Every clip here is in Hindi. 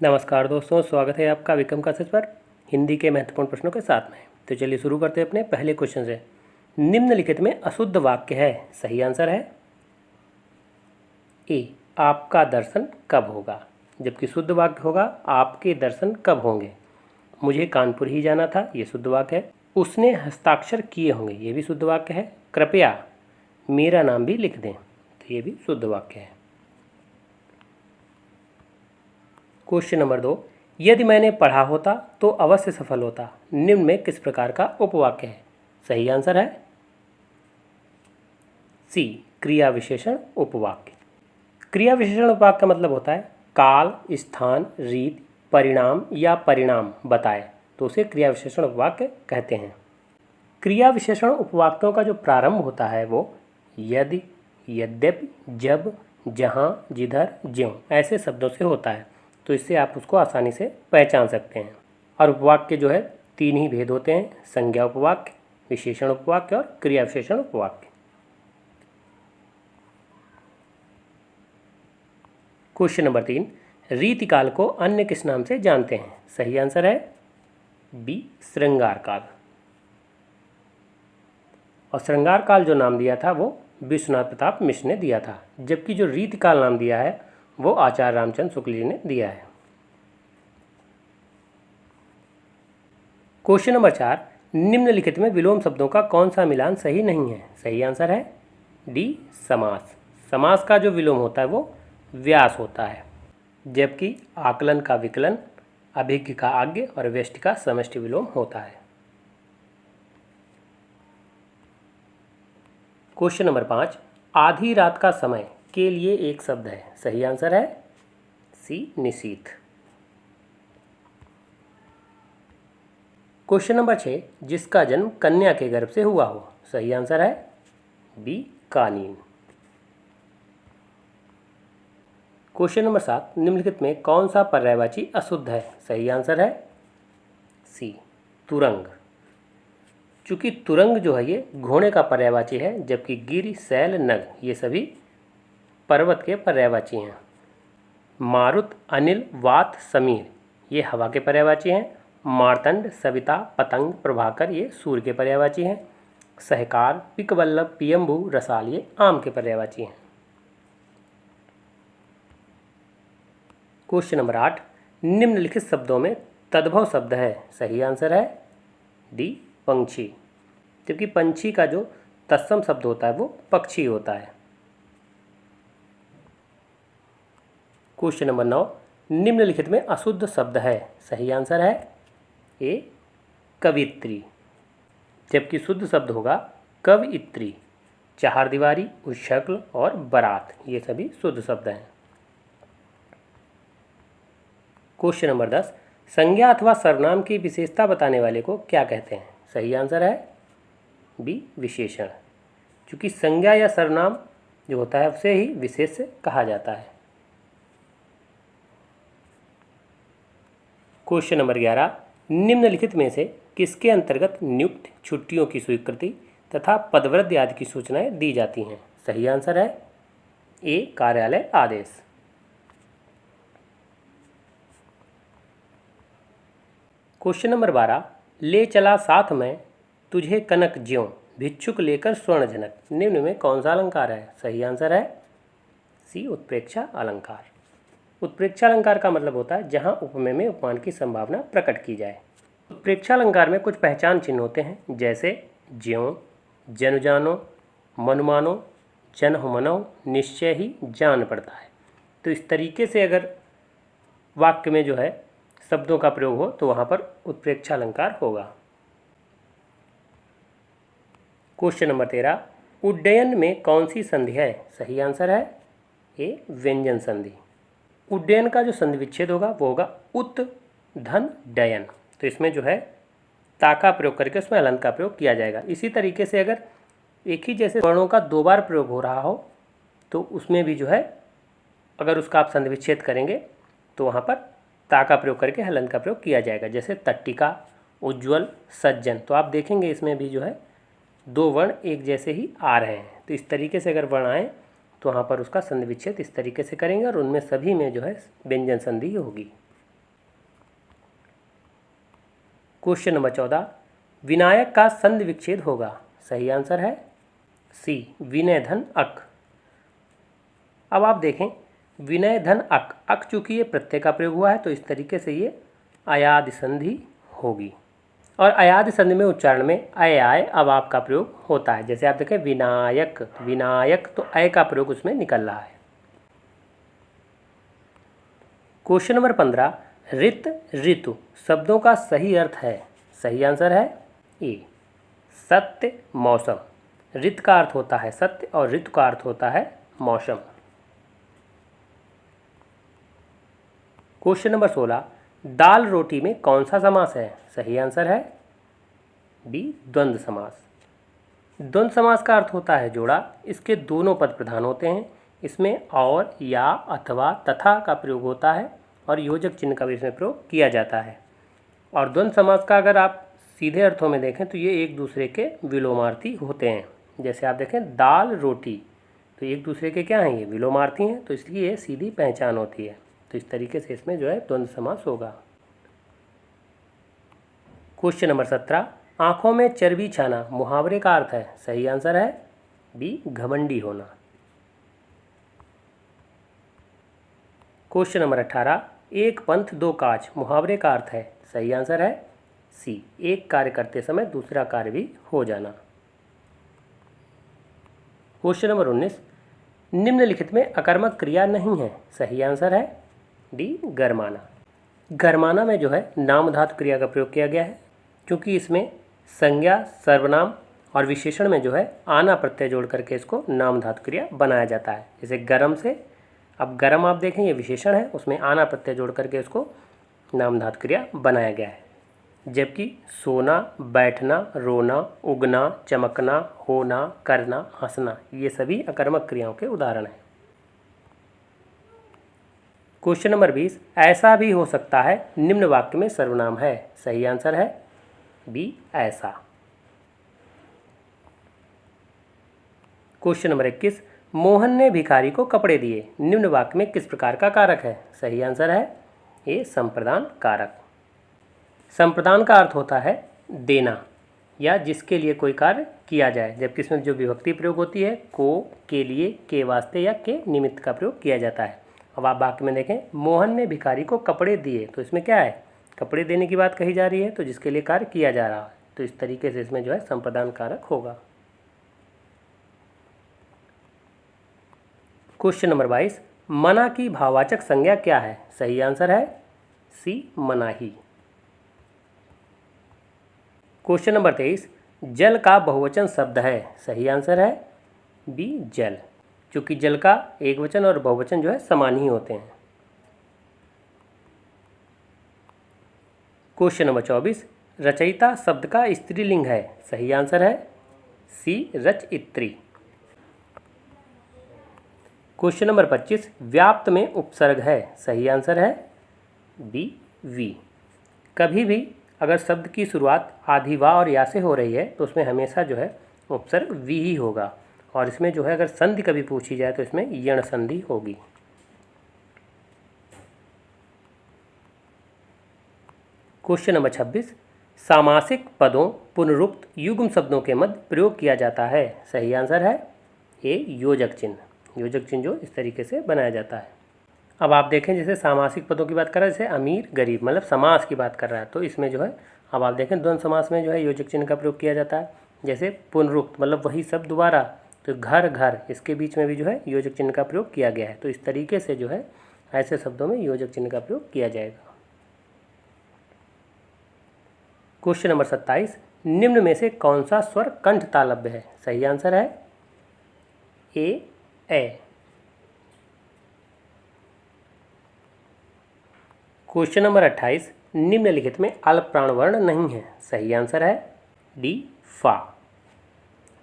नमस्कार दोस्तों, स्वागत है आपका विक्रम क्लासेस पर हिंदी के महत्वपूर्ण प्रश्नों के साथ में। तो चलिए शुरू करते हैं अपने पहले क्वेश्चन से। निम्नलिखित में अशुद्ध वाक्य है, सही आंसर है ए, आपका दर्शन कब होगा। जबकि शुद्ध वाक्य होगा आपके दर्शन कब होंगे। मुझे कानपुर ही जाना था, ये शुद्ध वाक्य है। उसने हस्ताक्षर किए होंगे, ये भी शुद्ध वाक्य है। कृपया मेरा नाम भी लिख दें, तो ये भी शुद्ध वाक्य है। क्वेश्चन नंबर 2, यदि मैंने पढ़ा होता तो अवश्य सफल होता, निम्न में किस प्रकार का उपवाक्य है। सही आंसर है सी, क्रिया विशेषण उपवाक्य। क्रिया विशेषण उपवाक्य का मतलब होता है काल, स्थान, रीत, परिणाम या परिणाम बताए, तो उसे क्रिया विशेषण उपवाक्य कहते हैं। क्रिया विशेषण उपवाक्यों का जो प्रारंभ होता है वो यदि, यद्यपि, जब, जहाँ, जिधर, ज्यों ऐसे शब्दों से होता है, तो इससे आप उसको आसानी से पहचान सकते हैं। और उपवाक्य जो है 3 ही भेद होते हैं, संज्ञा उपवाक्य, विशेषण उपवाक्य और क्रिया विशेषण उपवाक्य। क्वेश्चन नंबर 3, रीतिकाल को अन्य किस नाम से जानते हैं। सही आंसर है बी, श्रृंगार काल। और श्रृंगार काल जो नाम दिया था वो विश्वनाथ प्रताप मिश्र ने दिया था, जबकि जो रीतिकाल नाम दिया है वो आचार्य रामचंद्र शुक्ल जी ने दिया है। क्वेश्चन नंबर 4, निम्नलिखित में विलोम शब्दों का कौन सा मिलान सही नहीं है। सही आंसर है डी, समास। समास का जो विलोम होता है वो व्यास होता है, जबकि आकलन का विकलन, अभिज्ञ का आज्ञ और व्यष्टि का समष्टि विलोम होता है। क्वेश्चन नंबर 5, आधी रात का समय के लिए एक शब्द है। सही आंसर है सी, निशीथ। क्वेश्चन नंबर 6, जिसका जन्म कन्या के गर्भ से हुआ हो। सही आंसर है बी, कालीन। क्वेश्चन नंबर 7, निम्नलिखित में कौन सा पर्यायवाची अशुद्ध है। सही आंसर है सी, तुरंग। चूँकि तुरंग जो है ये घोड़े का पर्यायवाची है, जबकि गिर, शैल, नग ये सभी पर्वत के पर्यायवाची हैं। मारुत, अनिल, वात, समीर ये हवा के पर्यायवाची हैं। मार्तंड, सविता, पतंग, प्रभाकर ये सूर्य के पर्यायवाची हैं। सहकार, पिकवल्लभ, पियम्बू, रसाल ये आम के पर्यायवाची हैं। क्वेश्चन नंबर 8, निम्नलिखित शब्दों में तद्भव शब्द है। सही आंसर है डी, पंछी। जबकि पंछी का जो तत्सम शब्द होता है वो पक्षी होता है। क्वेश्चन नंबर 9, निम्नलिखित में अशुद्ध शब्द है। सही आंसर है ए, कवित्री। जबकि शुद्ध शब्द होगा कवइत्री। चहारदीवारी, उच्छृंखल और बारात ये सभी शुद्ध शब्द हैं। क्वेश्चन नंबर 10, संज्ञा अथवा सर्वनाम की विशेषता बताने वाले को क्या कहते हैं। सही आंसर है बी, विशेषण। क्योंकि संज्ञा या सर्वनाम जो होता है उसे ही विशेष कहा जाता है। क्वेश्चन नंबर 11, निम्नलिखित में से किसके अंतर्गत नियुक्त, छुट्टियों की स्वीकृति तथा पदवृद्धि आदि की सूचनाएं दी जाती हैं। सही आंसर है ए, कार्यालय आदेश। क्वेश्चन नंबर 12, ले चला साथ में तुझे कनक ज्यों, भिक्षुक लेकर स्वर्ण जनक निम्न में कौन सा अलंकार है। सही आंसर है सी, उत्प्रेक्षा अलंकार। उत्प्रेक्षा अलंकार का मतलब होता है जहां उपमेय में उपमान की संभावना प्रकट की जाए। उत्प्रेक्षा अलंकार में कुछ पहचान चिन्ह होते हैं, जैसे ज्यों, जनु जानो, मनु मानो, जन हो मनो, निश्चय ही जान पड़ता है। तो इस तरीके से अगर वाक्य में जो है शब्दों का प्रयोग हो तो वहाँ पर उत्प्रेक्षा अलंकार होगा। क्वेश्चन नंबर 13, उड्डयन में कौन सी संधि है। सही आंसर है ए, व्यंजन संधि। उड्डयन का जो संधि विच्छेद होगा वो होगा उत धन डयन। तो इसमें जो है ता का प्रयोग करके उसमें हलंत का प्रयोग किया जाएगा। इसी तरीके से अगर एक ही जैसे वर्णों का 2 बार प्रयोग हो रहा हो तो उसमें भी जो है अगर उसका आप संधि विच्छेद करेंगे तो वहाँ पर ता का प्रयोग करके हलंत का प्रयोग किया जाएगा। जैसे तट्टिका, उज्ज्वल, सज्जन। तो आप देखेंगे इसमें भी जो है 2 वर्ण एक जैसे ही आ रहे हैं। तो इस तरीके से अगर वर्ण आए तो वहाँ पर उसका संधि विच्छेद इस तरीके से करेंगे और उनमें सभी में जो है व्यंजन संधि होगी। क्वेश्चन नंबर 14, विनायक का संधि विच्छेद होगा। सही आंसर है सी, विनय धन अक। अब आप देखें, विनय धन अक, अक चूंकि ये प्रत्यय का प्रयोग हुआ है तो इस तरीके से ये अयाद संधि होगी। और अयाद संधि में उच्चारण में अय आय अवाप का प्रयोग होता है। जैसे आप देखें विनायक, विनायक, तो अय का प्रयोग उसमें निकल रहा है। क्वेश्चन नंबर 15, ऋत ऋतु शब्दों का सही अर्थ है। सही आंसर है ए, सत्य मौसम। ऋत का अर्थ होता है सत्य और ऋतु का अर्थ होता है मौसम। क्वेश्चन नंबर 16, दाल रोटी में कौन सा समास है। सही आंसर है बी, द्वंद्व समास। द्वंद्व समास का अर्थ होता है जोड़ा। इसके दोनों पद प्रधान होते हैं। इसमें और, या, अथवा, तथा का प्रयोग होता है और योजक चिन्ह का भी इसमें प्रयोग किया जाता है। और द्वंद्व समास का अगर आप सीधे अर्थों में देखें तो ये एक दूसरे के विलोमार्थी होते हैं। जैसे आप देखें दाल रोटी, तो एक दूसरे के क्या हैं, ये विलोमार्थी हैं, तो इसलिए ये सीधी पहचान होती है। तो इस तरीके से इसमें जो है द्वंद्व समास होगा। क्वेश्चन नंबर 17, आंखों में चर्बी छाना मुहावरे का अर्थ है। सही आंसर है बी, घमंडी होना। क्वेश्चन नंबर 18, एक पंथ दो काज मुहावरे का अर्थ है। सही आंसर है सी, एक कार्य करते समय दूसरा कार्य भी हो जाना। क्वेश्चन नंबर 19, निम्नलिखित में अकर्मक क्रिया नहीं है। सही आंसर है डी, गरमाना। गरमाना में जो है नाम धातु क्रिया का प्रयोग किया गया है, क्योंकि इसमें संज्ञा, सर्वनाम और विशेषण में जो है आना प्रत्यय जोड़ करके इसको नाम धातु क्रिया बनाया जाता है। जैसे गरम से, अब गरम आप देखें ये विशेषण है, उसमें आना प्रत्यय जोड़ करके इसको नाम धातु क्रिया बनाया गया है। जबकि सोना, बैठना, रोना, उगना, चमकना, होना, करना, हंसना, ये सभी अकर्मक क्रियाओं के उदाहरण हैं। क्वेश्चन नंबर 20, ऐसा भी हो सकता है निम्न वाक्य में सर्वनाम है। सही आंसर है बी, ऐसा। क्वेश्चन नंबर 21, मोहन ने भिखारी को कपड़े दिए निम्न वाक्य में किस प्रकार का कारक है। सही आंसर है ए, संप्रदान कारक। संप्रदान का अर्थ होता है देना या जिसके लिए कोई कार्य किया जाए, जबकि इसमें जो विभक्ति प्रयोग होती है को, के लिए, के वास्ते या के निमित्त का प्रयोग किया जाता है। अब आप वाक्य में देखें, मोहन ने भिखारी को कपड़े दिए, तो इसमें क्या है, कपड़े देने की बात कही जा रही है, तो जिसके लिए कार्य किया जा रहा है, तो इस तरीके से इसमें जो है संप्रदान कारक होगा। क्वेश्चन नंबर 22, मना की भाववाचक संज्ञा क्या है। सही आंसर है सी, मनाही। क्वेश्चन नंबर 23, जल का बहुवचन शब्द है। सही आंसर है बी, जल, क्योंकि जल का एक वचन और बहुवचन जो है समान ही होते हैं। क्वेश्चन नंबर 24, रचयिता शब्द का स्त्रीलिंग है। सही आंसर है सी, रचयित्री। क्वेश्चन नंबर 25, व्याप्त में उपसर्ग है। सही आंसर है बी, वी। कभी भी अगर शब्द की शुरुआत आधी वा और या से हो रही है तो उसमें हमेशा जो है उपसर्ग वी ही होगा, और इसमें जो है अगर संधि कभी पूछी जाए तो इसमें यण संधि होगी। क्वेश्चन नंबर 26, सामासिक पदों पुनरुक्त युग्म शब्दों के मध्य प्रयोग किया जाता है। सही आंसर है ए, योजक चिन्ह। योजक चिन्ह जो इस तरीके से बनाया जाता है। अब आप देखें, जैसे सामासिक पदों की बात कर रहा है, जैसे अमीर गरीब, मतलब समास की बात कर रहा है, तो इसमें जो है अब आप देखें द्वंद्व समास में जो है योजक चिन्ह का प्रयोग किया जाता है। जैसे पुनरुक्त मतलब वही शब्द दोबारा, तो घर घर, इसके बीच में भी जो है योजक चिन्ह का प्रयोग किया गया है। तो इस तरीके से जो है ऐसे शब्दों में योजक चिन्ह का प्रयोग किया जाएगा। क्वेश्चन नंबर 27, निम्न में से कौन सा स्वर कंठ तालव्य है। सही आंसर है ए। क्वेश्चन नंबर 28, निम्नलिखित में अल्प प्राण वर्ण नहीं है। सही आंसर है डी, फा।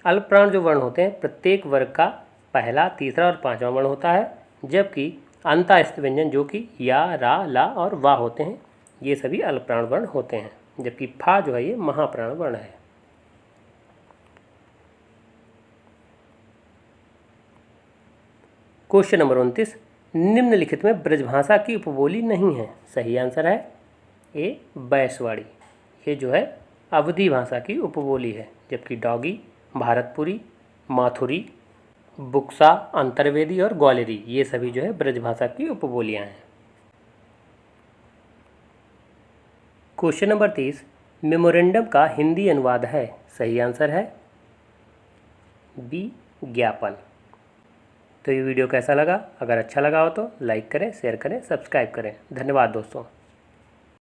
अल्प प्राण जो वर्ण होते हैं प्रत्येक वर्ग का पहला, तीसरा और पांचवा वर्ण होता है, जबकि अंतःस्थ व्यंजन जो कि या, रा, ला और वा होते हैं, ये सभी अल्प प्राण वर्ण होते हैं, जबकि फा जो है ये महाप्राण वर्ण है। क्वेश्चन नंबर 29, निम्नलिखित में ब्रजभाषा की उपबोली नहीं है। सही आंसर है ए, बैसवाड़ी। ये जो है अवधी भाषा की उपबोली है, जबकि डॉगी, भारतपुरी, माथुरी, बुक्सा, अंतर्वेदी और ग्वालियरी ये सभी जो है ब्रजभाषा की उपबोलियाँ हैं। क्वेश्चन नंबर 30, मेमोरेंडम का हिंदी अनुवाद है। सही आंसर है बी, ज्ञापन। तो ये वीडियो कैसा लगा? अगर अच्छा लगा हो तो लाइक करें, शेयर करें, सब्सक्राइब करें। धन्यवाद दोस्तों।